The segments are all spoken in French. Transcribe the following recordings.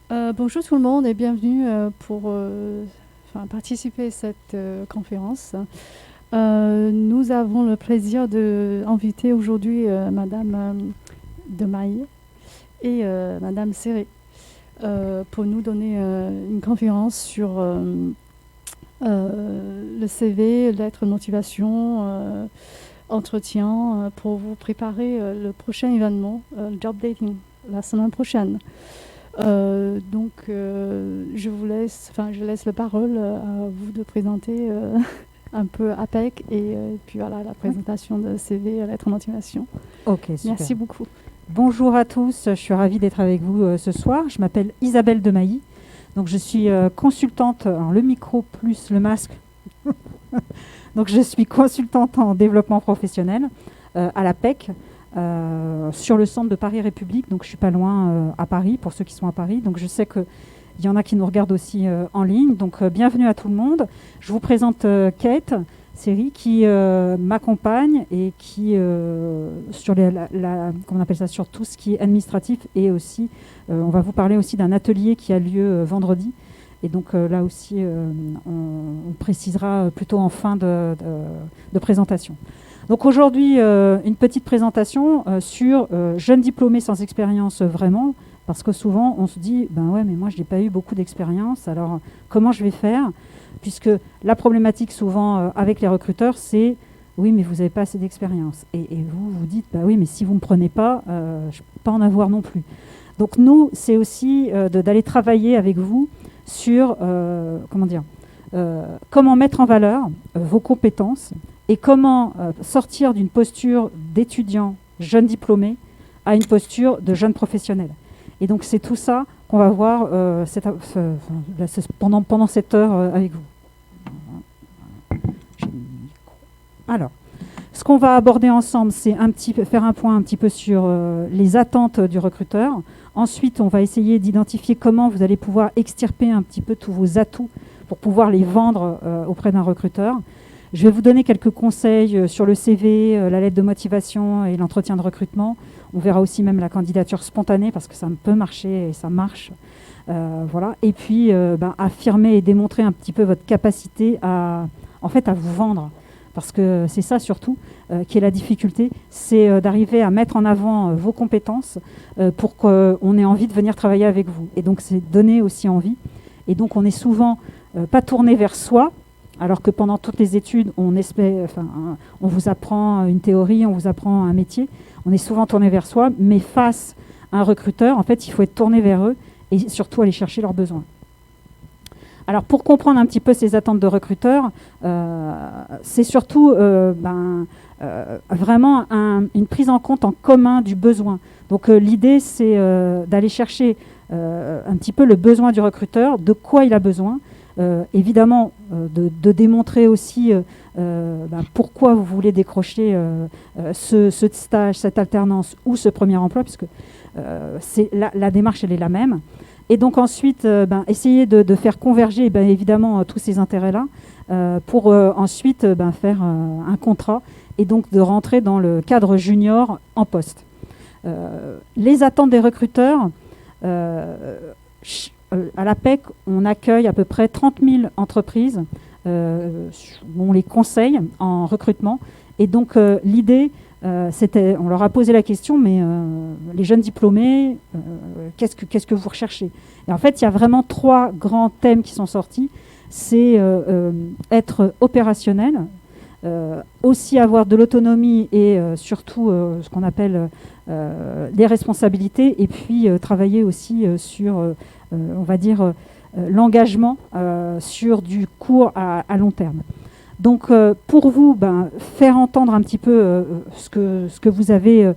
Bonjour tout le monde et bienvenue pour participer à cette conférence. Nous avons le plaisir d'inviter aujourd'hui Madame Demaille et Madame Serré pour nous donner une conférence sur le CV, lettre de motivation, entretien pour vous préparer le prochain événement, Job Dating, la semaine prochaine. Je laisse la parole à vous de présenter un peu APEC et puis voilà la présentation de CV, lettre de motivation. Ok, super. Merci beaucoup. Bonjour à tous, je suis ravie d'être avec vous ce soir. Je m'appelle Isabelle Demailly, donc je suis consultante, alors le micro plus le masque. Donc je suis consultante en développement professionnel à l'APEC. Sur le centre de Paris République, donc je suis pas loin à Paris, pour ceux qui sont à Paris. Donc je sais qu'il y en a qui nous regardent aussi en ligne. Donc bienvenue à tout le monde. Je vous présente Kate Série qui m'accompagne et qui sur comment on appelle ça, sur tout ce qui est administratif, et aussi on va vous parler aussi d'un atelier qui a lieu vendredi. Et donc là aussi on précisera plutôt en fin de présentation. Donc aujourd'hui, une petite présentation sur jeunes diplômés sans expérience vraiment, parce que souvent on se dit, ben ouais, mais moi je n'ai pas eu beaucoup d'expérience, alors comment je vais faire? Puisque la problématique souvent avec les recruteurs, c'est, oui, mais vous n'avez pas assez d'expérience. Et vous vous dites, bah oui, mais si vous ne me prenez pas, je ne peux pas en avoir non plus. Donc nous, c'est aussi d'aller travailler avec vous sur, comment mettre en valeur vos compétences, et comment sortir d'une posture d'étudiant jeune diplômé à une posture de jeune professionnel. Et donc c'est tout ça qu'on va voir pendant cette heure avec vous. Alors, ce qu'on va aborder ensemble, c'est faire un point un petit peu sur les attentes du recruteur. Ensuite, on va essayer d'identifier comment vous allez pouvoir extirper un petit peu tous vos atouts pour pouvoir les vendre auprès d'un recruteur. Je vais vous donner quelques conseils sur le CV, la lettre de motivation et l'entretien de recrutement. On verra aussi même la candidature spontanée, parce que ça peut marcher et ça marche. Voilà. Et puis, affirmer et démontrer un petit peu votre capacité à vous vendre. Parce que c'est ça surtout qui est la difficulté, c'est d'arriver à mettre en avant vos compétences pour qu'on ait envie de venir travailler avec vous. Et donc, c'est donner aussi envie. Et donc, on est souvent pas tourné vers soi, alors que pendant toutes les études, on vous apprend une théorie, on vous apprend un métier. On est souvent tourné vers soi, mais face à un recruteur, en fait, il faut être tourné vers eux et surtout aller chercher leurs besoins. Alors, pour comprendre un petit peu ces attentes de recruteurs, c'est surtout vraiment une prise en compte en commun du besoin. Donc, l'idée, c'est d'aller chercher un petit peu le besoin du recruteur, de quoi il a besoin. Évidemment, de démontrer aussi pourquoi vous voulez décrocher ce stage, cette alternance ou ce premier emploi, puisque la démarche, elle est la même. Et donc ensuite, essayer de faire converger évidemment tous ces intérêts-là pour ensuite faire un contrat et donc de rentrer dans le cadre junior en poste. Les attentes des recruteurs, à l'APEC, on accueille à peu près 30 000 entreprises, on les conseille en recrutement. Et donc l'idée, on leur a posé la question, mais les jeunes diplômés, qu'est-ce que vous recherchez? Et en fait, il y a vraiment 3 grands thèmes qui sont sortis. C'est être opérationnel, aussi avoir de l'autonomie et surtout ce qu'on appelle des responsabilités, et puis travailler aussi sur, l'engagement sur du court à long terme. Donc pour vous, faire entendre un petit peu ce que vous avez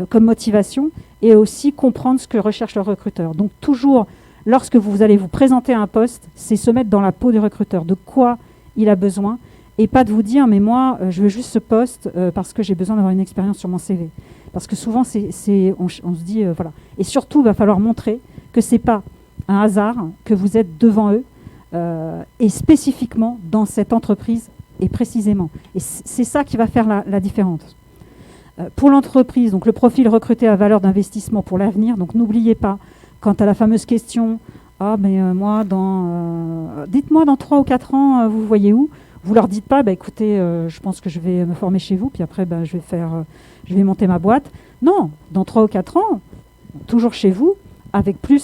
comme motivation, et aussi comprendre ce que recherche le recruteur. Donc toujours, lorsque vous allez vous présenter à un poste, c'est se mettre dans la peau du recruteur, de quoi il a besoin, et pas de vous dire, mais moi, je veux juste ce poste parce que j'ai besoin d'avoir une expérience sur mon CV. Parce que souvent, on se dit, voilà. Et surtout, il va falloir montrer que ce n'est pas un hasard que vous êtes devant eux, et spécifiquement dans cette entreprise, et précisément. Et c'est ça qui va faire la différence. Pour l'entreprise, donc le profil recruté à valeur d'investissement pour l'avenir. Donc n'oubliez pas, quant à la fameuse question, Ah, mais moi, dites-moi dans 3 ou 4 ans, vous voyez où? Vous leur dites pas, bah, écoutez, je pense que je vais me former chez vous, puis après, bah, je vais monter ma boîte. Non, dans 3 ou 4 ans, toujours chez vous, avec pu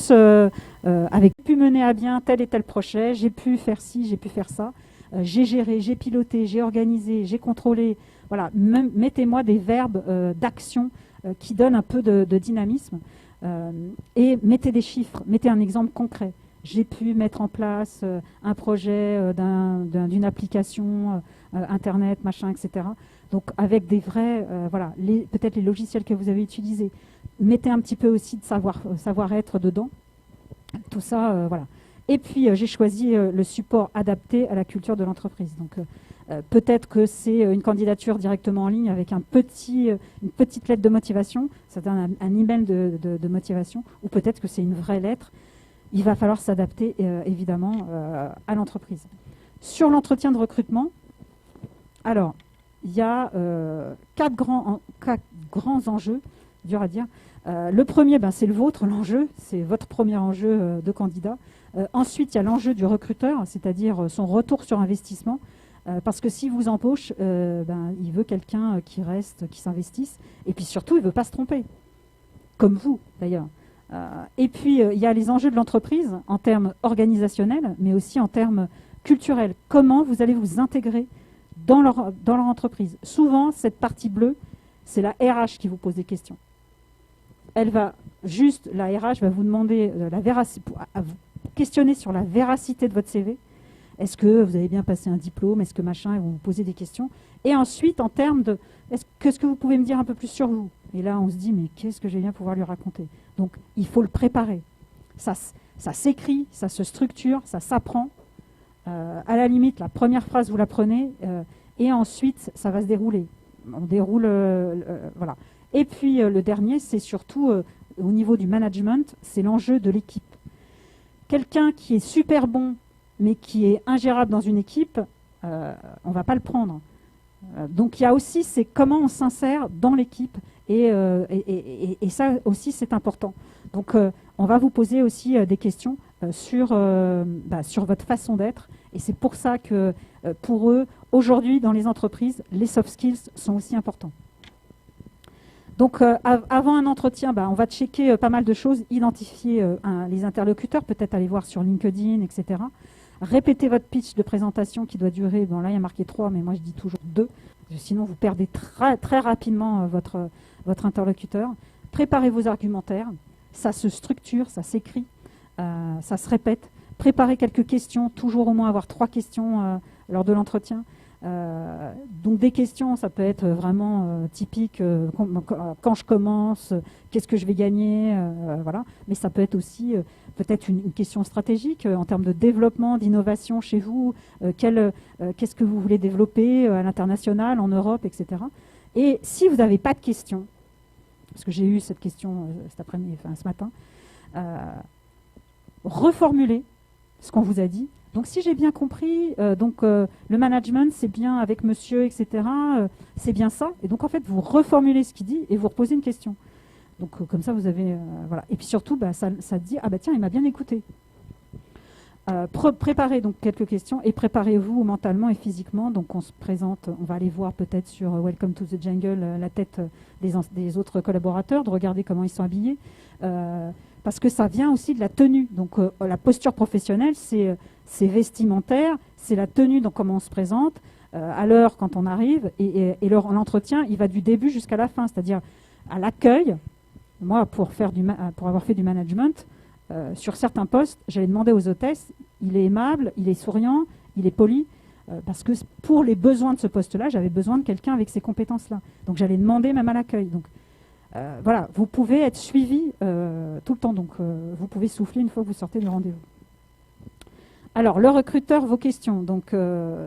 mener à bien tel et tel projet, j'ai pu faire ci, j'ai pu faire ça, j'ai géré, j'ai piloté, j'ai organisé, j'ai contrôlé. Voilà, mettez-moi des verbes d'action qui donnent un peu de dynamisme et mettez des chiffres, mettez un exemple concret. J'ai pu mettre en place un projet d'une application Internet, machin, etc. Donc avec des vrais, voilà, peut-être les logiciels que vous avez utilisés. Mettez un petit peu aussi de savoir-être dedans. Tout ça, voilà. Et puis j'ai choisi le support adapté à la culture de l'entreprise. Donc peut-être que c'est une candidature directement en ligne avec une petite lettre de motivation, ça donne un email de motivation, ou peut-être que c'est une vraie lettre. Il va falloir s'adapter évidemment à l'entreprise. Sur l'entretien de recrutement, alors il y a 4 grands enjeux, dur à dire. Le premier, c'est le vôtre, l'enjeu, c'est votre premier enjeu de candidat. Ensuite, il y a l'enjeu du recruteur, c'est-à-dire son retour sur investissement. Parce que s'il vous embauche, il veut quelqu'un qui reste, qui s'investisse. Et puis surtout, il ne veut pas se tromper. Comme vous, d'ailleurs. Et puis, il y a les enjeux de l'entreprise en termes organisationnels, mais aussi en termes culturels. Comment vous allez vous intégrer dans leur entreprise. Souvent, cette partie bleue, c'est la RH qui vous pose des questions. La RH va vous demander à vous questionner sur la véracité de votre CV. Est-ce que vous avez bien passé un diplôme? Est-ce que machin? Ils vont vous poser des questions. Et ensuite, en termes de, qu'est-ce que vous pouvez me dire un peu plus sur vous? Et là, on se dit, mais qu'est-ce que je vais bien pouvoir lui raconter? Donc, il faut le préparer. Ça s'écrit, ça se structure, ça s'apprend. À la limite, la première phrase, vous la prenez, et ensuite, ça va se dérouler. On déroule, voilà. Et puis, le dernier, c'est surtout, au niveau du management, c'est l'enjeu de l'équipe. Quelqu'un qui est super bon, mais qui est ingérable dans une équipe, on ne va pas le prendre. Donc il y a aussi, c'est comment on s'insère dans l'équipe, et ça aussi c'est important. Donc on va vous poser aussi des questions sur votre façon d'être, et c'est pour ça que pour eux, aujourd'hui dans les entreprises, les soft skills sont aussi importants. Donc avant un entretien, on va checker pas mal de choses, identifier les interlocuteurs, peut-être aller voir sur LinkedIn, etc. Répétez votre pitch de présentation qui doit durer, là il y a marqué 3, mais moi je dis toujours 2, sinon vous perdez très, très rapidement votre interlocuteur. Préparez vos argumentaires, ça se structure, ça s'écrit, ça se répète. Préparez quelques questions, toujours au moins avoir 3 questions lors de l'entretien. Donc des questions, ça peut être vraiment typique, quand je commence, qu'est-ce que je vais gagner, voilà. Mais ça peut être aussi peut-être une question stratégique en termes de développement, d'innovation chez vous, qu'est-ce que vous voulez développer à l'international, en Europe, etc. Et si vous n'avez pas de questions, parce que j'ai eu cette question cet après-midi, ce matin, reformulez ce qu'on vous a dit. Donc si j'ai bien compris, le management c'est bien avec monsieur, etc. C'est bien ça. Et donc en fait vous reformulez ce qu'il dit et vous reposez une question. Donc comme ça vous avez voilà. Et puis surtout ça dit tiens il m'a bien écouté. Préparez donc quelques questions et préparez-vous mentalement et physiquement. Donc on se présente, on va aller voir peut-être sur Welcome to the Jungle la tête des autres collaborateurs, de regarder comment ils sont habillés. Parce que ça vient aussi de la tenue. Donc la posture professionnelle, c'est vestimentaire, c'est la tenue, donc comment on se présente, à l'heure quand on arrive, et l'entretien, il va du début jusqu'à la fin, c'est-à-dire à l'accueil. Moi, pour avoir fait du management, sur certains postes, j'allais demander aux hôtesses, il est aimable, il est souriant, il est poli, parce que pour les besoins de ce poste-là, j'avais besoin de quelqu'un avec ces compétences-là. Donc j'allais demander même à l'accueil. Donc voilà, vous pouvez être suivi tout le temps, donc vous pouvez souffler une fois que vous sortez du rendez-vous. Alors, le recruteur, vos questions. Donc,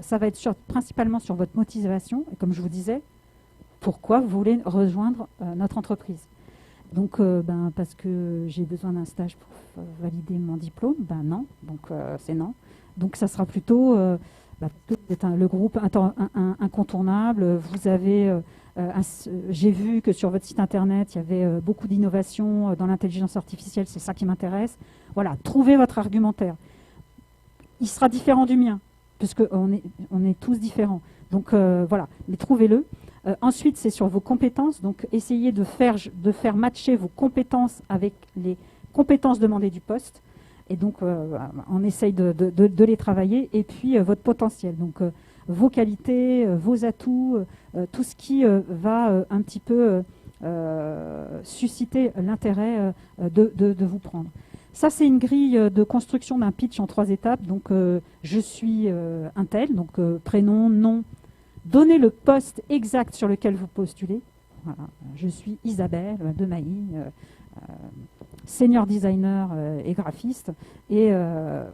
ça va être principalement sur votre motivation. Et comme je vous disais, pourquoi vous voulez rejoindre notre entreprise? Donc, parce que j'ai besoin d'un stage pour valider mon diplôme. Non. Donc, c'est non. Donc, ça sera plutôt le groupe incontournable. Vous avez j'ai vu que sur votre site internet, il y avait beaucoup d'innovations dans l'intelligence artificielle, c'est ça qui m'intéresse. Voilà, trouvez votre argumentaire. Il sera différent du mien, puisqu'on est tous différents. Donc voilà, mais trouvez-le. Ensuite, c'est sur vos compétences. Donc essayez de faire matcher vos compétences avec les compétences demandées du poste. Et donc, on essaye de les travailler. Et puis, votre potentiel. Donc, vos qualités, vos atouts, tout ce qui va un petit peu susciter l'intérêt de vous prendre. Ça, c'est une grille de construction d'un pitch en 3 étapes. Donc, je suis un tel, donc prénom, nom. Donnez le poste exact sur lequel vous postulez. Voilà. Je suis Isabelle de Mailly, senior designer et graphiste. Et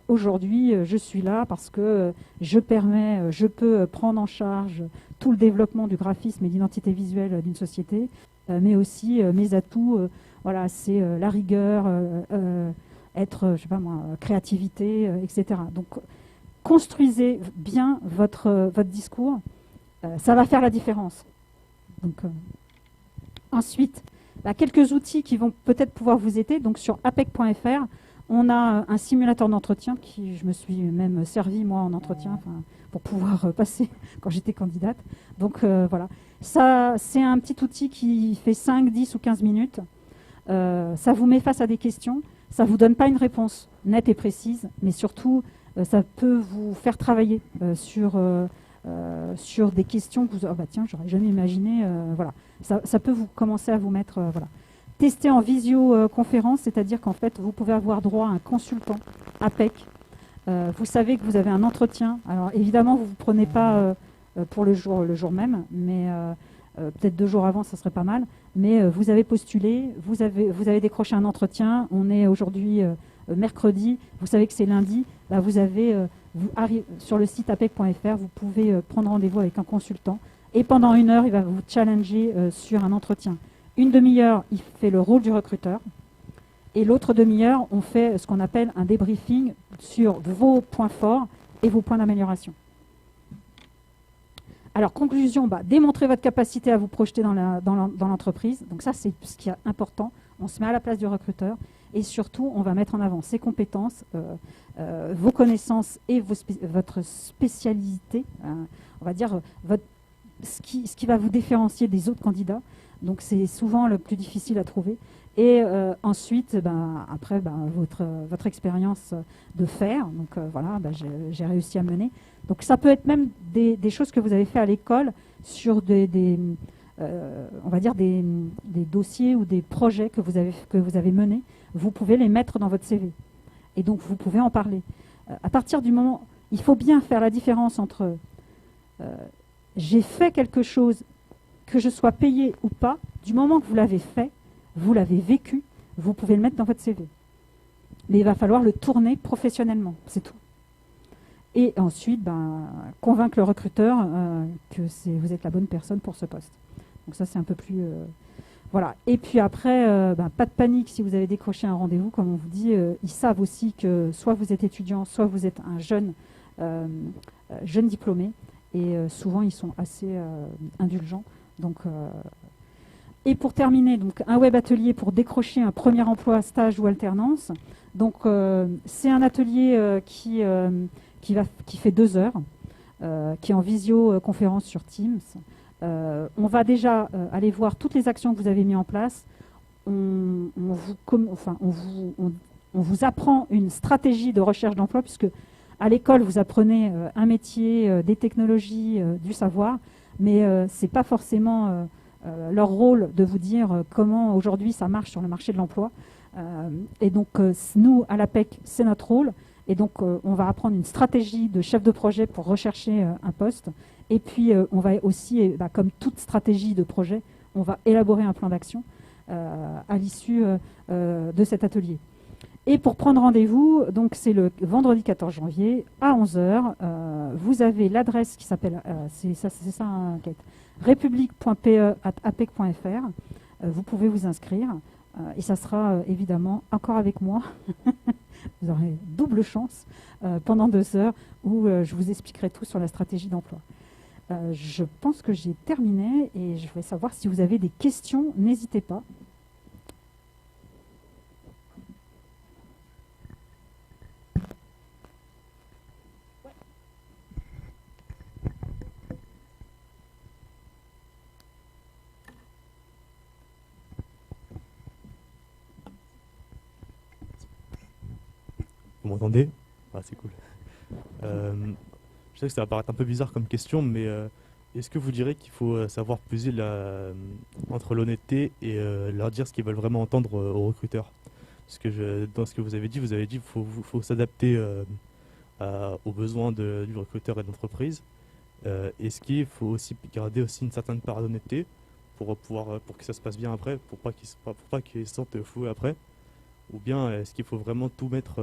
aujourd'hui, je suis là parce que je peux prendre en charge tout le développement du graphisme et d'identité visuelle d'une société, mais aussi mes atouts, voilà, c'est la rigueur, être, je sais pas moi, créativité, etc. Donc, construisez bien votre discours. Ça va faire la différence. Donc, ensuite, quelques outils qui vont peut-être pouvoir vous aider. Donc, sur apec.fr, on a un simulateur d'entretien qui je me suis même servi, moi, en entretien pour pouvoir passer quand j'étais candidate. Donc, voilà. Ça, c'est un petit outil qui fait 5, 10 ou 15 minutes. Ça vous met face à des questions. Ça ne vous donne pas une réponse nette et précise, mais surtout, ça peut vous faire travailler sur des questions que vous... Oh bah tiens, j'aurais jamais imaginé. Voilà. Ça peut vous commencer à vous mettre... voilà. Tester en visioconférence, c'est-à-dire qu'en fait, vous pouvez avoir droit à un consultant APEC. Vous savez que vous avez un entretien. Alors évidemment, vous ne vous prenez pas pour le jour même, mais peut-être 2 jours avant, ça serait pas mal. Mais vous avez postulé, vous avez décroché un entretien. On est aujourd'hui mercredi. Vous savez que c'est lundi. Là, vous avez... sur le site apec.fr, vous pouvez prendre rendez-vous avec un consultant et pendant 1 heure, il va vous challenger sur un entretien. 1 demi-heure, il fait le rôle du recruteur et l'autre demi-heure, on fait ce qu'on appelle un débriefing sur vos points forts et vos points d'amélioration. Alors, conclusion, démontrez votre capacité à vous projeter dans l'entreprise. Donc ça, c'est ce qui est important. On se met à la place du recruteur et surtout, on va mettre en avant ses compétences, vos connaissances et votre spécialité, on va dire ce qui va vous différencier des autres candidats. Donc c'est souvent le plus difficile à trouver. Et ensuite, après, votre expérience de faire. Donc voilà, j'ai réussi à mener. Donc ça peut être même des choses que vous avez fait à l'école sur on va dire des dossiers ou des projets que vous avez menés. Vous pouvez les mettre dans votre CV. Et donc, vous pouvez en parler. À partir du moment... Il faut bien faire la différence entre j'ai fait quelque chose, que je sois payé ou pas. Du moment que vous l'avez fait, vous l'avez vécu, vous pouvez le mettre dans votre CV. Mais il va falloir le tourner professionnellement, c'est tout. Et ensuite, convaincre le recruteur que vous êtes la bonne personne pour ce poste. Donc ça, c'est un peu plus... Voilà. Et puis après, pas de panique si vous avez décroché un rendez-vous, comme on vous dit. Ils savent aussi que soit vous êtes étudiant, soit vous êtes un jeune diplômé. Et souvent, ils sont assez indulgents. Donc, et pour terminer, donc, un web atelier pour décrocher un premier emploi, stage ou alternance. Donc, c'est un atelier qui fait 2 heures, qui est en visioconférence sur Teams. On va déjà aller voir toutes les actions que vous avez mises en place. On vous apprend une stratégie de recherche d'emploi, puisque à l'école, vous apprenez un métier, des technologies, du savoir, mais ce n'est pas forcément leur rôle de vous dire comment aujourd'hui ça marche sur le marché de l'emploi. Et donc, nous, à l'APEC, c'est notre rôle. Et donc, on va apprendre une stratégie de chef de projet pour rechercher un poste. Et puis, on va aussi, comme toute stratégie de projet, on va élaborer un plan d'action à l'issue de cet atelier. Et pour prendre rendez-vous, donc c'est le vendredi 14 janvier à 11 h. Vous avez l'adresse qui s'appelle, c'est ça, Kate, republic.pe@apec.fr. Vous pouvez vous inscrire et ça sera évidemment encore avec moi. Vous aurez double chance pendant 2 heures où je vous expliquerai tout sur la stratégie d'emploi. Je pense que j'ai terminé et je voulais savoir si vous avez des questions, n'hésitez pas. Vous m'entendez? Ah, c'est cool. Je sais que ça va paraître un peu bizarre comme question, mais est-ce que vous direz qu'il faut savoir peser entre l'honnêteté et leur dire ce qu'ils veulent vraiment entendre aux recruteurs? Parce que dans ce que vous avez dit qu'il faut s'adapter aux besoins du recruteur et de l'entreprise. Est-ce qu'il faut aussi garder aussi une certaine part d'honnêteté pour que ça se passe bien après, pour pas qu'ils se sentent floués après? Ou bien est-ce qu'il faut vraiment tout mettre,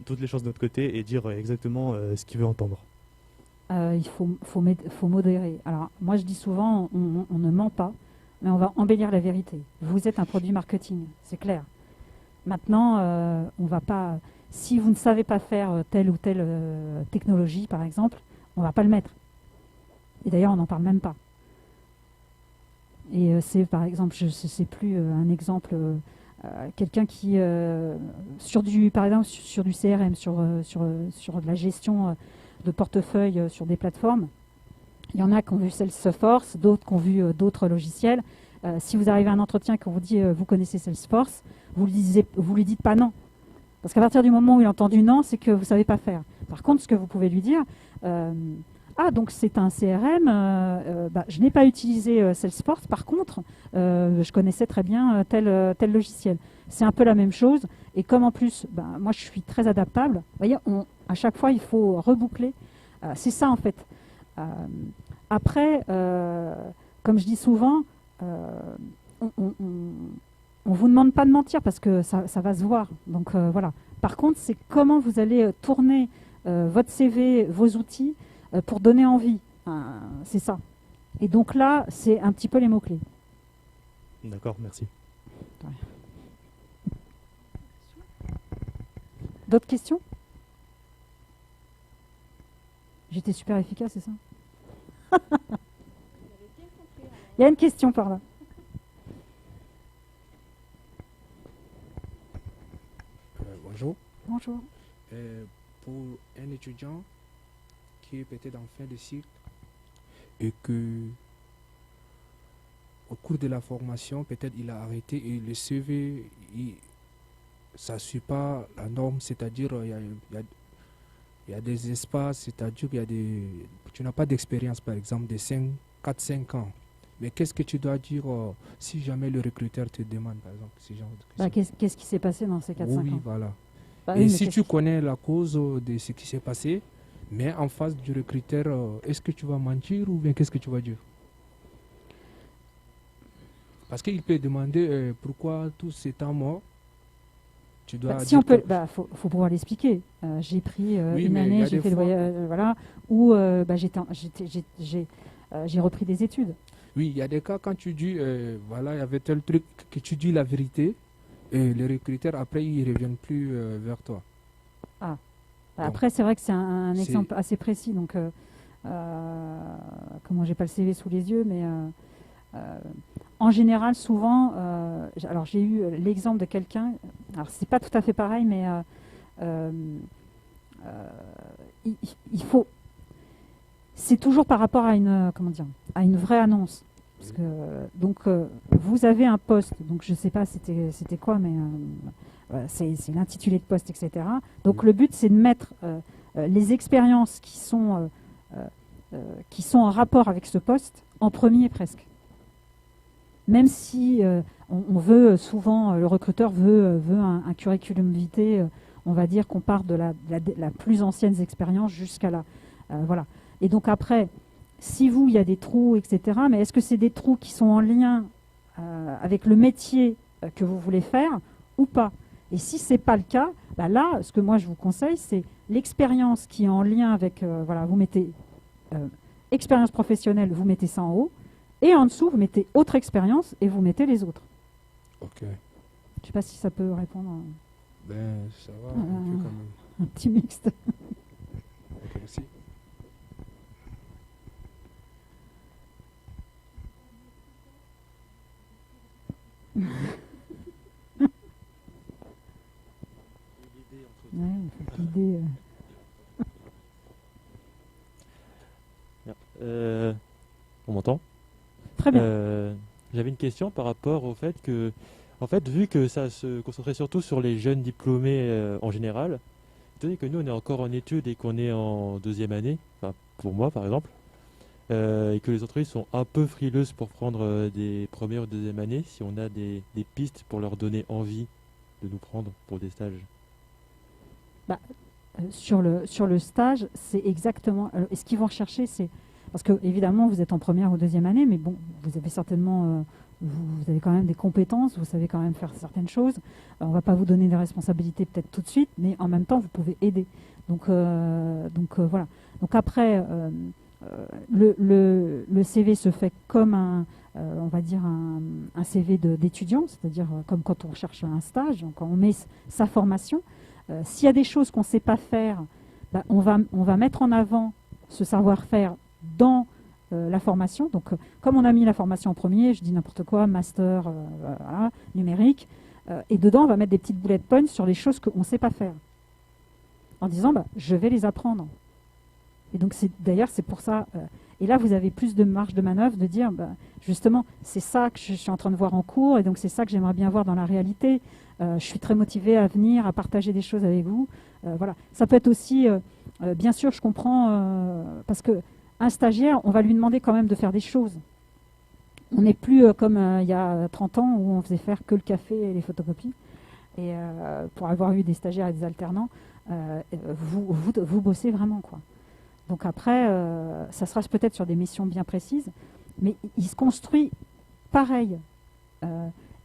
toutes les choses de notre côté et dire exactement ce qu'il veut entendre? Il faut modérer. Alors, moi, je dis souvent, on ne ment pas, mais on va embellir la vérité. Vous êtes un produit marketing, c'est clair. Maintenant, on va pas. Si vous ne savez pas faire telle ou telle technologie, par exemple, on ne va pas le mettre. Et d'ailleurs, on n'en parle même pas. Et c'est, par exemple, je ne sais plus un exemple, quelqu'un qui, par exemple, sur du CRM, sur de la gestion de portefeuille sur des plateformes. Il y en a qui ont vu Salesforce, d'autres qui ont vu d'autres logiciels. Si vous arrivez à un entretien qu'on vous dit vous connaissez Salesforce, vous lui dites pas non. Parce qu'à partir du moment où il a entendu non, c'est que vous ne savez pas faire. Par contre, ce que vous pouvez lui dire, donc c'est un CRM, je n'ai pas utilisé Salesforce, par contre, je connaissais très bien tel logiciel. C'est un peu la même chose. Et comme en plus, moi je suis très adaptable, vous voyez, à chaque fois il faut reboucler. C'est ça en fait. Après, comme je dis souvent, on ne vous demande pas de mentir parce que ça va se voir. Donc voilà. Par contre, c'est comment vous allez tourner votre CV, vos outils pour donner envie. C'est ça. Et donc là, c'est un petit peu les mots-clés. D'accord, merci. Ouais. D'autres questions? J'étais super efficace, c'est ça? Il y a une question par là. Bonjour. Bonjour. Pour un étudiant qui est peut-être en fin de cycle et que au cours de la formation, peut-être il a arrêté et le CV, ça ne suit pas la norme, c'est-à-dire il y a des espaces, c'est-à-dire tu n'as pas d'expérience par exemple de 4-5 ans. Mais qu'est-ce que tu dois dire si jamais le recruteur te demande par exemple ce genre de questions? Qu'est-ce qui s'est passé dans ces 4-5 ans? Oui, voilà. Bah et oui, si tu connais la cause de ce qui s'est passé, mais en face du recruteur, est-ce que tu vas mentir ou bien qu'est-ce que tu vas dire? Parce qu'il peut demander pourquoi tout ces temps morts. Tu dois si on peut, que... faut pouvoir l'expliquer. J'ai pris Oui, une année, j'ai fait le voyage, voilà, où j'ai repris des études. Oui, il y a des cas quand tu dis, voilà, il y avait tel truc, que tu dis la vérité, et les recruteurs, après, ils ne reviennent plus vers toi. Ah. Après, c'est vrai que c'est un exemple assez précis. Donc, comment j'ai pas le CV sous les yeux, mais en général, souvent, alors j'ai eu l'exemple de quelqu'un. Alors, c'est pas tout à fait pareil, mais il faut. C'est toujours par rapport à une vraie annonce. Parce que, donc, vous avez un poste, donc je ne sais pas c'était quoi, mais c'est l'intitulé de poste, etc. Donc le but, c'est de mettre les expériences qui sont en rapport avec ce poste en premier presque. Même si on veut souvent, le recruteur veut un curriculum vitae, on va dire qu'on part de la plus ancienne expérience jusqu'à là. Voilà. Et donc après, si il y a des trous, etc., mais est-ce que c'est des trous qui sont en lien avec le métier que vous voulez faire ou pas? Et si ce n'est pas le cas, là, ce que moi je vous conseille, c'est l'expérience qui est en lien avec, vous mettez expérience professionnelle, vous mettez ça en haut, et en dessous, vous mettez autre expérience et vous mettez les autres. Ok. Je ne sais pas si ça peut répondre. Ça va, un peu quand même. Un petit mixte. Ok, merci. Ouais, faut l'idée, On m'entend? Très bien. J'avais une question par rapport au fait que, en fait, vu que ça se concentrait surtout sur les jeunes diplômés en général, étant donné que nous on est encore en études et qu'on est en deuxième année, enfin pour moi par exemple, et que les entreprises sont un peu frileuses pour prendre des premières ou deuxième années, si on a des pistes pour leur donner envie de nous prendre pour des stages. Sur le stage, c'est exactement. Et ce qu'ils vont rechercher, c'est. Parce que, évidemment, vous êtes en première ou deuxième année, mais bon, vous avez certainement. Vous avez quand même des compétences, vous savez quand même faire certaines choses. On ne va pas vous donner des responsabilités peut-être tout de suite, mais en même temps, vous pouvez aider. Donc voilà. Donc après, le CV se fait comme on va dire un CV d'étudiant, c'est-à-dire comme quand on recherche un stage, donc quand on met sa formation. S'il y a des choses qu'on ne sait pas faire, bah, on va mettre en avant ce savoir-faire dans la formation. Donc, comme on a mis la formation en premier, je dis n'importe quoi, master voilà, numérique, et dedans, on va mettre des petites bullet points sur les choses qu'on ne sait pas faire, en disant, bah, je vais les apprendre. Et donc, d'ailleurs, c'est pour ça. Et là, vous avez plus de marge de manœuvre de dire, bah, justement, c'est ça que je suis en train de voir en cours, et donc c'est ça que j'aimerais bien voir dans la réalité. Je suis très motivée à venir, à partager des choses avec vous. Voilà. Ça peut être aussi, bien sûr, je comprends, parce qu'un stagiaire, on va lui demander quand même de faire des choses. On n'est plus comme il y a 30 ans où on faisait faire que le café et les photocopies. Et pour avoir eu des stagiaires et des alternants, vous bossez vraiment, quoi. Donc après, ça sera peut-être sur des missions bien précises, mais il se construit pareil.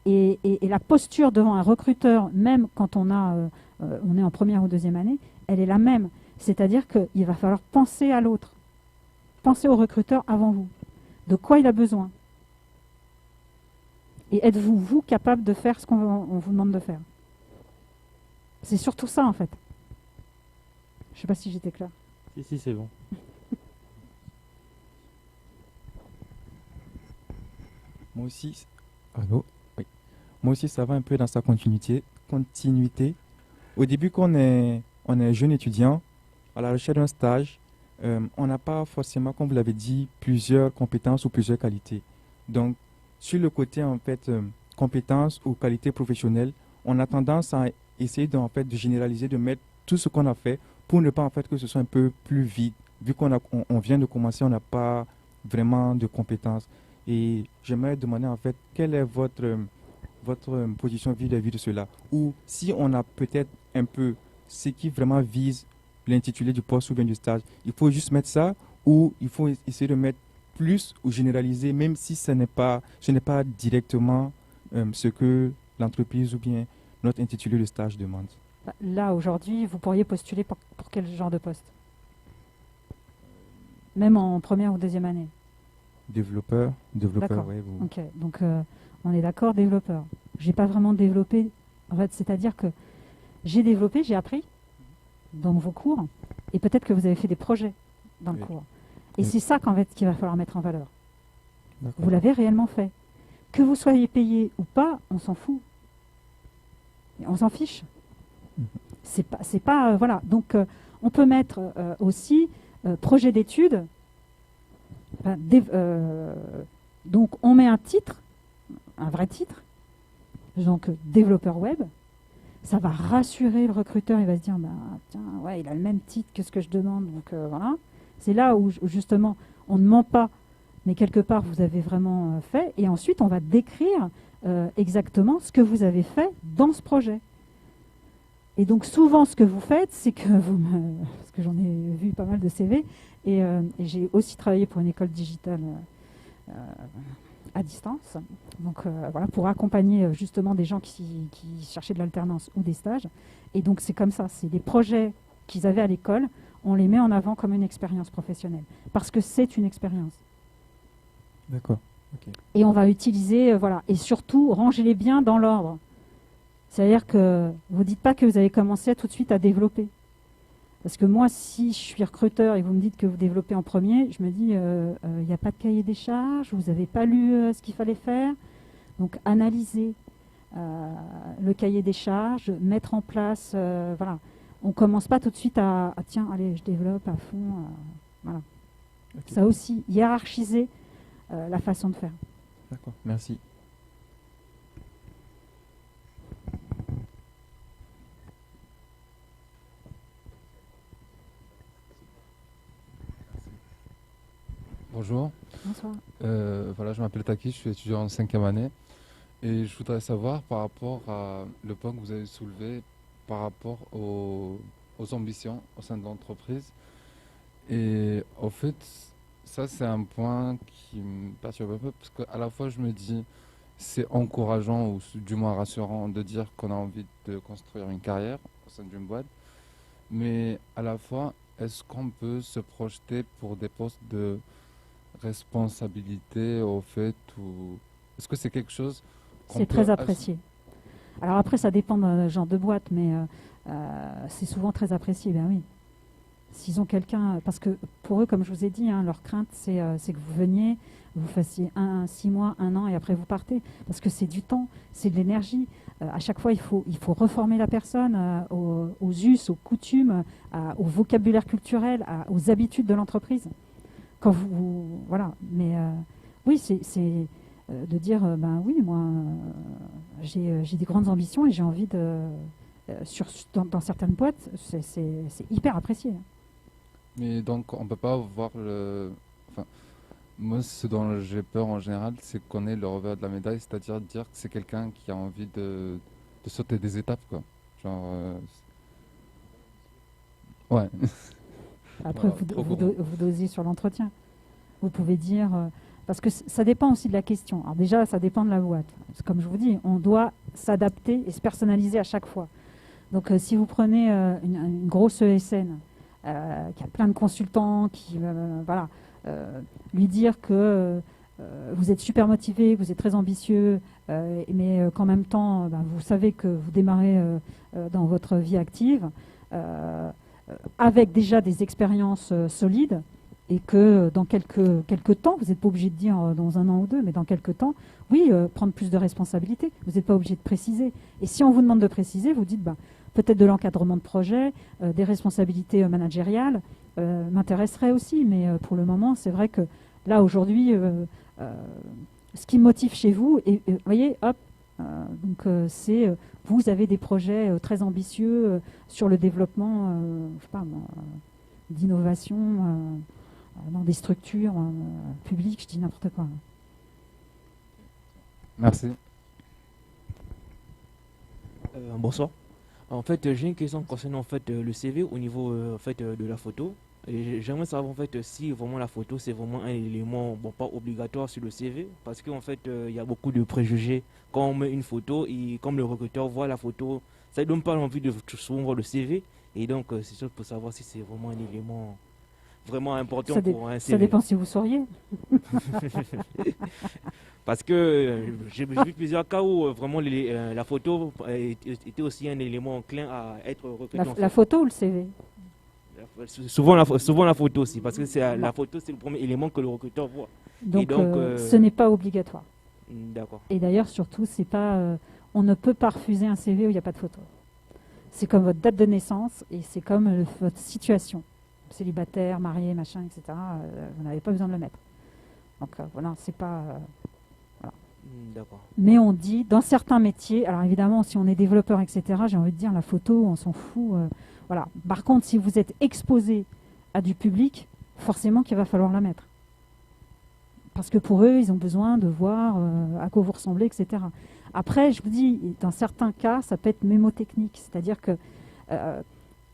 Et la posture devant un recruteur, même quand on est en première ou deuxième année, elle est la même. C'est-à-dire qu'il va falloir penser à l'autre. Pensez au recruteur avant vous. De quoi il a besoin. Et êtes-vous, vous, capable de faire ce qu'on vous demande de faire. C'est surtout ça, en fait. Je ne sais pas si j'étais claire. Si, c'est bon. Moi aussi, allô? Oui. Moi aussi, ça va un peu dans sa continuité. Au début, quand on est jeune étudiant, à la recherche d'un stage, on n'a pas forcément, comme vous l'avez dit, plusieurs compétences ou plusieurs qualités. Donc, sur le côté, en fait, compétences ou qualités professionnelles, on a tendance à essayer de, en fait, de généraliser, de mettre tout ce qu'on a fait pour ne pas, en fait, que ce soit un peu plus vide. Vu on vient de commencer, on n'a pas vraiment de compétences. Et j'aimerais demander, en fait, quelle est votre position vis-à-vis de cela? Ou si on a peut-être un peu ce qui vraiment vise l'intitulé du poste ou bien du stage, il faut juste mettre ça, ou il faut essayer de mettre plus ou généraliser, même si ce n'est pas directement ce que l'entreprise ou bien notre intitulé de stage demande. Là, aujourd'hui, vous pourriez postuler pour quel genre de poste? Même en première ou deuxième année? Développeur, ouais. Ok, donc on est d'accord, développeur. J'ai pas vraiment développé, en fait, c'est-à-dire que j'ai appris dans vos cours, et peut-être que vous avez fait des projets dans le cours. Et c'est ça qu'en fait qu'il va falloir mettre en valeur. Vous l'avez réellement fait. Que vous soyez payé ou pas, on s'en fout. On s'en fiche. C'est pas voilà. Donc on peut mettre aussi projet d'études. Donc on met un titre, un vrai titre, donc développeur web. Ça va rassurer le recruteur. Il va se dire, bah, tiens, ouais, il a le même titre que ce que je demande. Donc voilà. C'est là où justement on ne ment pas, mais quelque part vous avez vraiment fait. Et ensuite on va décrire exactement ce que vous avez fait dans ce projet. Et donc souvent ce que vous faites, c'est que parce que j'en ai vu pas mal de CV, et j'ai aussi travaillé pour une école digitale à distance, donc voilà, pour accompagner justement des gens qui cherchaient de l'alternance ou des stages. Et donc c'est comme ça, c'est des projets qu'ils avaient à l'école, on les met en avant comme une expérience professionnelle, parce que c'est une expérience. D'accord. Okay. Et on va utiliser, voilà, et surtout rangez-les bien dans l'ordre. C'est-à-dire que vous ne dites pas que vous avez commencé tout de suite à développer. Parce que moi, si je suis recruteur et vous me dites que vous développez en premier, je me dis, il n'y a pas de cahier des charges, vous n'avez pas lu ce qu'il fallait faire. Donc analyser le cahier des charges, mettre en place, voilà. On commence pas tout de suite à tiens, allez, je développe à fond, voilà. Ok. Ça aussi, hiérarchiser la façon de faire. D'accord, merci. Bonjour. Bonsoir. Voilà, je m'appelle Taki, je suis étudiant en 5e année. Et je voudrais savoir par rapport à le point que vous avez soulevé par rapport aux ambitions au sein de l'entreprise. Et en fait, ça c'est un point qui me perturbe un peu parce qu'à la fois je me dis c'est encourageant ou du moins rassurant de dire qu'on a envie de construire une carrière au sein d'une boîte. Mais à la fois, est-ce qu'on peut se projeter pour des postes de responsabilité au fait ou est-ce que c'est quelque chose qu'on C'est peut très apprécié. Alors après, ça dépend du genre de boîte, mais c'est souvent très apprécié, ben oui. S'ils ont quelqu'un, parce que pour eux, comme je vous ai dit, hein, leur crainte, c'est que vous veniez, vous fassiez 6 mois, 1 an, et après vous partez, parce que c'est du temps, c'est de l'énergie. À chaque fois, il faut reformer la personne aux us, aux coutumes, au vocabulaire culturel, aux habitudes de l'entreprise. Quand voilà. Mais oui, c'est de dire, ben oui, moi, j'ai des grandes ambitions et j'ai envie de, dans certaines boîtes, c'est hyper apprécié. Mais donc, on peut pas voir le. Enfin, moi, ce dont j'ai peur en général, c'est qu'on ait le revers de la médaille, c'est-à-dire dire que c'est quelqu'un qui a envie de sauter des étapes, quoi. Genre. Ouais. Après, Voilà, vous dosez sur l'entretien. Vous pouvez dire. Parce que ça dépend aussi de la question. Alors, déjà, ça dépend de la boîte. Comme je vous dis, on doit s'adapter et se personnaliser à chaque fois. Donc, si vous prenez une grosse ESN, qui a plein de consultants, voilà, lui dire que vous êtes super motivé, que vous êtes très ambitieux, mais qu'en même temps, vous savez que vous démarrez dans votre vie active avec déjà des expériences solides et que dans quelques temps, vous n'êtes pas obligé de dire dans 1 an ou 2, mais dans quelques temps, oui, prendre plus de responsabilités. Vous n'êtes pas obligé de préciser. Et si on vous demande de préciser, vous dites peut-être de l'encadrement de projet, des responsabilités managériales m'intéresserait aussi. Mais pour le moment, c'est vrai que là, aujourd'hui, ce qui me motive chez vous, et vous voyez, hop, donc c'est vous avez des projets très ambitieux sur le développement je sais pas, d'innovation dans des structures publiques, je dis n'importe quoi. Merci. Bonsoir. En fait, j'ai une question concernant en fait le CV au niveau en fait de la photo. Et j'aimerais savoir en fait si vraiment la photo c'est vraiment un élément pas obligatoire sur le CV parce qu'en fait il y a beaucoup de préjugés quand on met une photo et comme le recruteur voit la photo, ça ne donne pas envie de souvent voir le CV et donc c'est sûr pour savoir si c'est vraiment un élément vraiment important pour un CV. Ça dépend si vous sauriez. Parce que j'ai vu plusieurs cas où vraiment la photo était aussi un élément clin à être recruté. La photo ou le CV? Souvent la photo aussi, parce que la photo c'est le premier élément que le recruteur voit. Donc ce n'est pas obligatoire. D'accord. Et d'ailleurs surtout c'est pas, on ne peut pas refuser un CV où il n'y a pas de photo. C'est comme votre date de naissance et c'est comme votre situation, célibataire, marié, machin, etc. Vous n'avez pas besoin de le mettre. Donc voilà, c'est pas. Voilà. D'accord. Mais on dit dans certains métiers, alors évidemment si on est développeur, etc. J'ai envie de dire la photo, on s'en fout. Voilà. Par contre, si vous êtes exposé à du public, forcément qu'il va falloir la mettre. Parce que pour eux, ils ont besoin de voir à quoi vous ressemblez, etc. Après, je vous dis, dans certains cas, ça peut être mémotechnique. C'est-à-dire que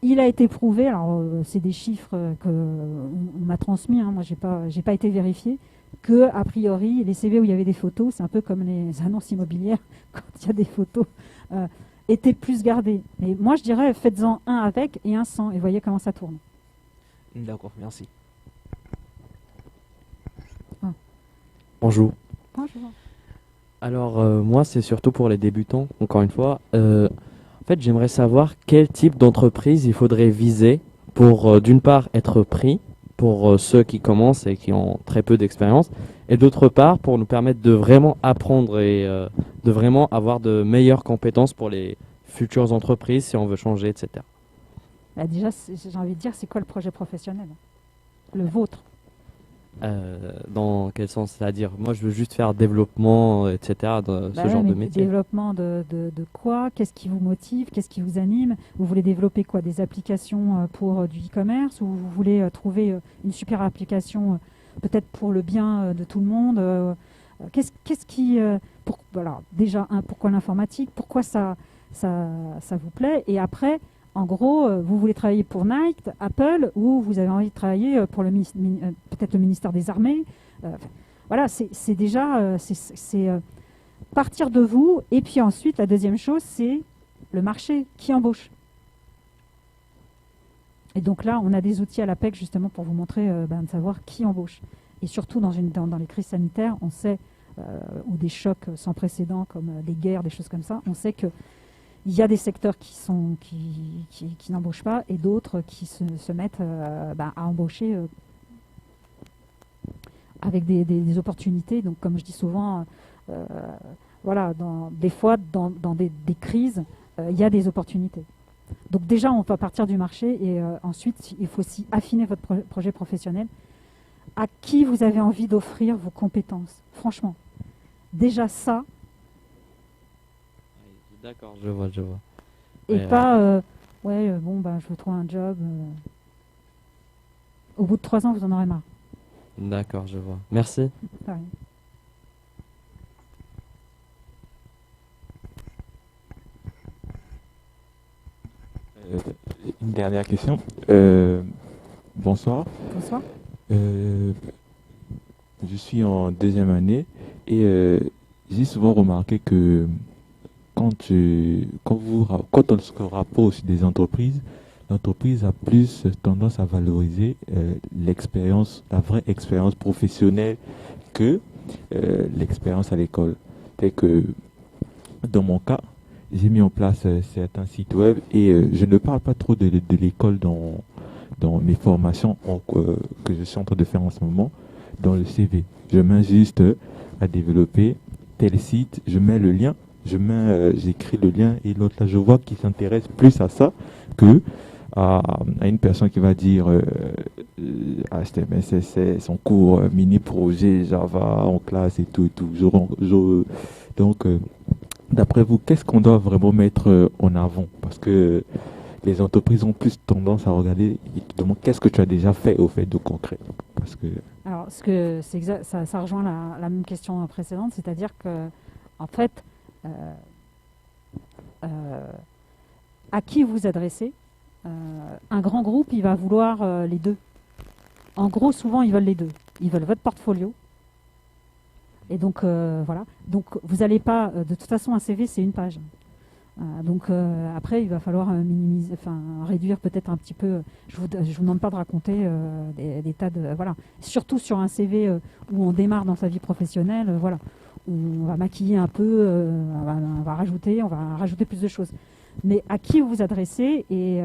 il a été prouvé, alors c'est des chiffres qu'on m'a transmis, hein, moi j'ai pas été vérifié, que a priori, les CV où il y avait des photos, c'est un peu comme les annonces immobilières, quand il y a des photos, étaient plus gardées. Mais moi je dirais, faites-en un avec et un sans, et voyez comment ça tourne. D'accord, merci. Bonjour. Bonjour. Alors moi c'est surtout pour les débutants, encore une fois. En fait j'aimerais savoir quel type d'entreprise il faudrait viser pour d'une part être pris pour ceux qui commencent et qui ont très peu d'expérience, et d'autre part pour nous permettre de vraiment apprendre et de vraiment avoir de meilleures compétences pour les futures entreprises si on veut changer, etc. Bah déjà, j'ai envie de dire, c'est quoi le projet professionnel? Le vôtre? Dans quel sens? C'est-à-dire, moi je veux juste faire développement, etc., de ce genre de métier. Développement de quoi? Qu'est-ce qui vous motive? Qu'est-ce qui vous anime? Vous voulez développer quoi? Des applications pour du e-commerce? Ou vous voulez trouver une super application peut-être pour le bien de tout le monde? Qu'est-ce qui... voilà, déjà, pourquoi l'informatique? Pourquoi ça vous plaît? Et après, en gros, vous voulez travailler pour Nike, Apple, ou vous avez envie de travailler pour peut-être le ministère des Armées. Voilà, c'est déjà partir de vous. Et puis ensuite, la deuxième chose, c'est le marché. Qui embauche? Et donc là, on a des outils à l'APEC justement pour vous montrer de savoir qui embauche. Et surtout dans les crises sanitaires, on sait, ou des chocs sans précédent comme les guerres, des choses comme ça, on sait que il y a des secteurs qui n'embauchent pas et d'autres qui se mettent à embaucher avec des opportunités. Donc, comme je dis souvent, voilà, des fois, dans des crises, il y a des opportunités. Donc déjà, on va partir du marché et ensuite, il faut aussi affiner votre projet professionnel. À qui vous avez envie d'offrir vos compétences? Franchement, déjà ça. D'accord, je vois. Et pas, je veux trouver un job. Au bout de 3 ans, vous en aurez marre. D'accord, je vois. Merci. Pareil. Une dernière question. Bonsoir. Bonsoir. Je suis en 2e année et j'ai souvent remarqué que quand on se rapproche des entreprises, l'entreprise a plus tendance à valoriser l'expérience, la vraie expérience professionnelle que l'expérience à l'école. C'est que dans mon cas, j'ai mis en place certains sites web et je ne parle pas trop de l'école dans mes formations que je suis en train de faire en ce moment dans le CV. Je mets juste à développer tel site, je mets le lien, j'écris le lien et l'autre là je vois qu'il s'intéresse plus à ça que à une personne qui va dire HTML, CSS, son cours mini projet Java en classe et tout. Donc d'après vous, qu'est-ce qu'on doit vraiment mettre en avant? Parce que les entreprises ont plus tendance à regarder et te demandent qu'est-ce que tu as déjà fait au fait de concret. Parce que... Alors, ça rejoint la même question précédente, c'est-à-dire que, en fait, à qui vous adressez? Un grand groupe, il va vouloir les deux. En gros, souvent, ils veulent les deux. Ils veulent votre portfolio. Et donc, voilà. Donc, vous n'allez pas... de toute façon, un CV, c'est une page. Donc après, il va falloir réduire peut-être un petit peu. Je vous demande pas de raconter des tas de voilà. Surtout sur un CV où on démarre dans sa vie professionnelle, voilà. On va maquiller un peu, on va rajouter plus de choses. Mais à qui vous vous adressez? Et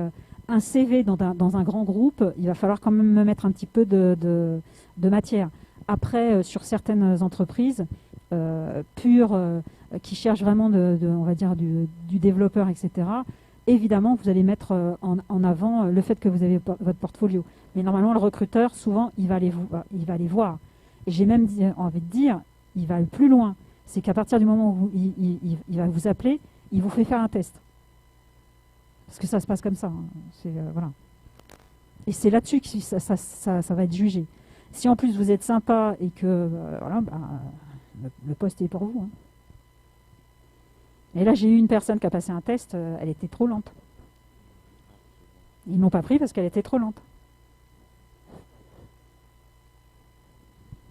un CV dans un grand groupe, il va falloir quand même me mettre un petit peu de matière. Après, sur certaines entreprises pures qui cherchent vraiment on va dire du développeur, etc. Évidemment, vous allez mettre en avant le fait que vous avez votre portfolio. Mais normalement, le recruteur, souvent, il va aller voir. Et j'ai même envie de dire, il va aller plus loin. C'est qu'à partir du moment où il va vous appeler, il vous fait faire un test. Parce que ça se passe comme ça. Voilà. Et c'est là-dessus que ça va être jugé. Si en plus vous êtes sympa et que le poste est pour vous. Hein. Et là, j'ai eu une personne qui a passé un test, elle était trop lente. Ils ne l'ont pas pris parce qu'elle était trop lente.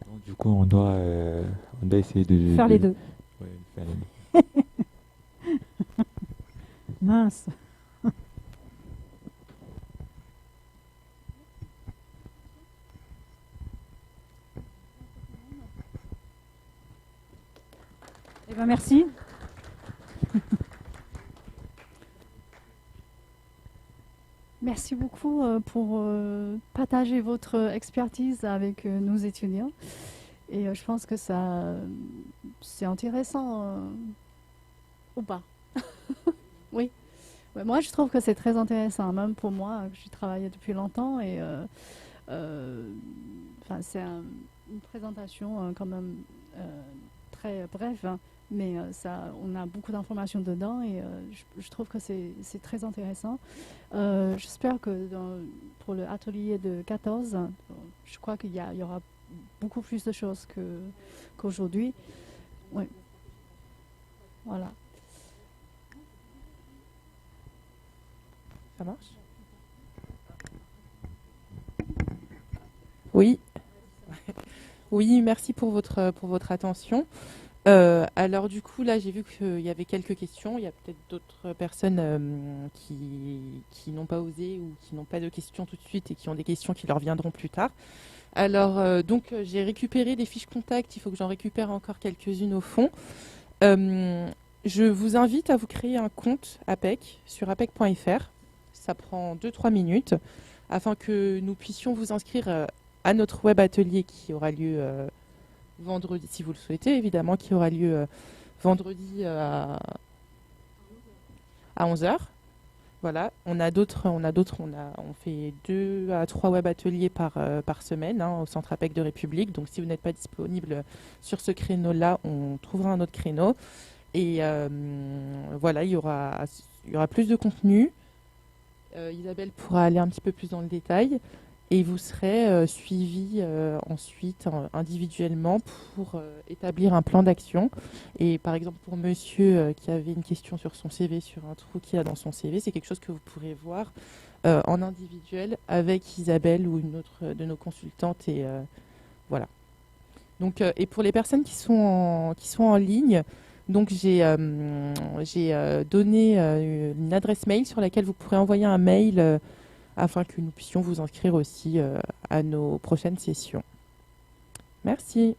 Donc, du coup, on doit essayer de... Faire les deux. Ouais, faire les deux. Mince. Eh bien, merci. Merci beaucoup pour partager votre expertise avec nos étudiants. Et je pense que ça, c'est intéressant ou pas. Oui. Ouais, moi, je trouve que c'est très intéressant, même pour moi, que j'ai travaillé depuis longtemps. Et c'est une présentation quand même très brève, hein, mais on a beaucoup d'informations dedans et je trouve que c'est très intéressant. J'espère que pour le atelier de 14, je crois qu'il y aura beaucoup plus de choses qu'aujourd'hui. Oui. Voilà. Ça marche? Oui. Oui, merci pour votre attention. Alors du coup, là, j'ai vu qu'il y avait quelques questions. Il y a peut-être d'autres personnes qui n'ont pas osé ou qui n'ont pas de questions tout de suite et qui ont des questions qui leur viendront plus tard. Alors, donc, j'ai récupéré des fiches contact. Il faut que j'en récupère encore quelques-unes au fond. Je vous invite à vous créer un compte APEC sur apec.fr. Ça prend 2-3 minutes afin que nous puissions vous inscrire à notre web atelier qui aura lieu vendredi, si vous le souhaitez, évidemment, qui aura lieu vendredi à 11h. Voilà, on fait 2 à 3 web ateliers par semaine au Centre APEC de République. Donc, si vous n'êtes pas disponible sur ce créneau-là, on trouvera un autre créneau. Et voilà, il y aura plus de contenu. Isabelle pourra aller un petit peu plus dans le détail et vous serez suivi ensuite individuellement pour établir un plan d'action. Et par exemple, pour monsieur qui avait une question sur son CV, sur un trou qu'il a dans son CV, c'est quelque chose que vous pourrez voir en individuel avec Isabelle ou une autre de nos consultantes. Et voilà. Donc, et pour les personnes qui sont en ligne, donc j'ai donné une adresse mail sur laquelle vous pourrez envoyer un mail afin que nous puissions vous inscrire aussi à nos prochaines sessions. Merci.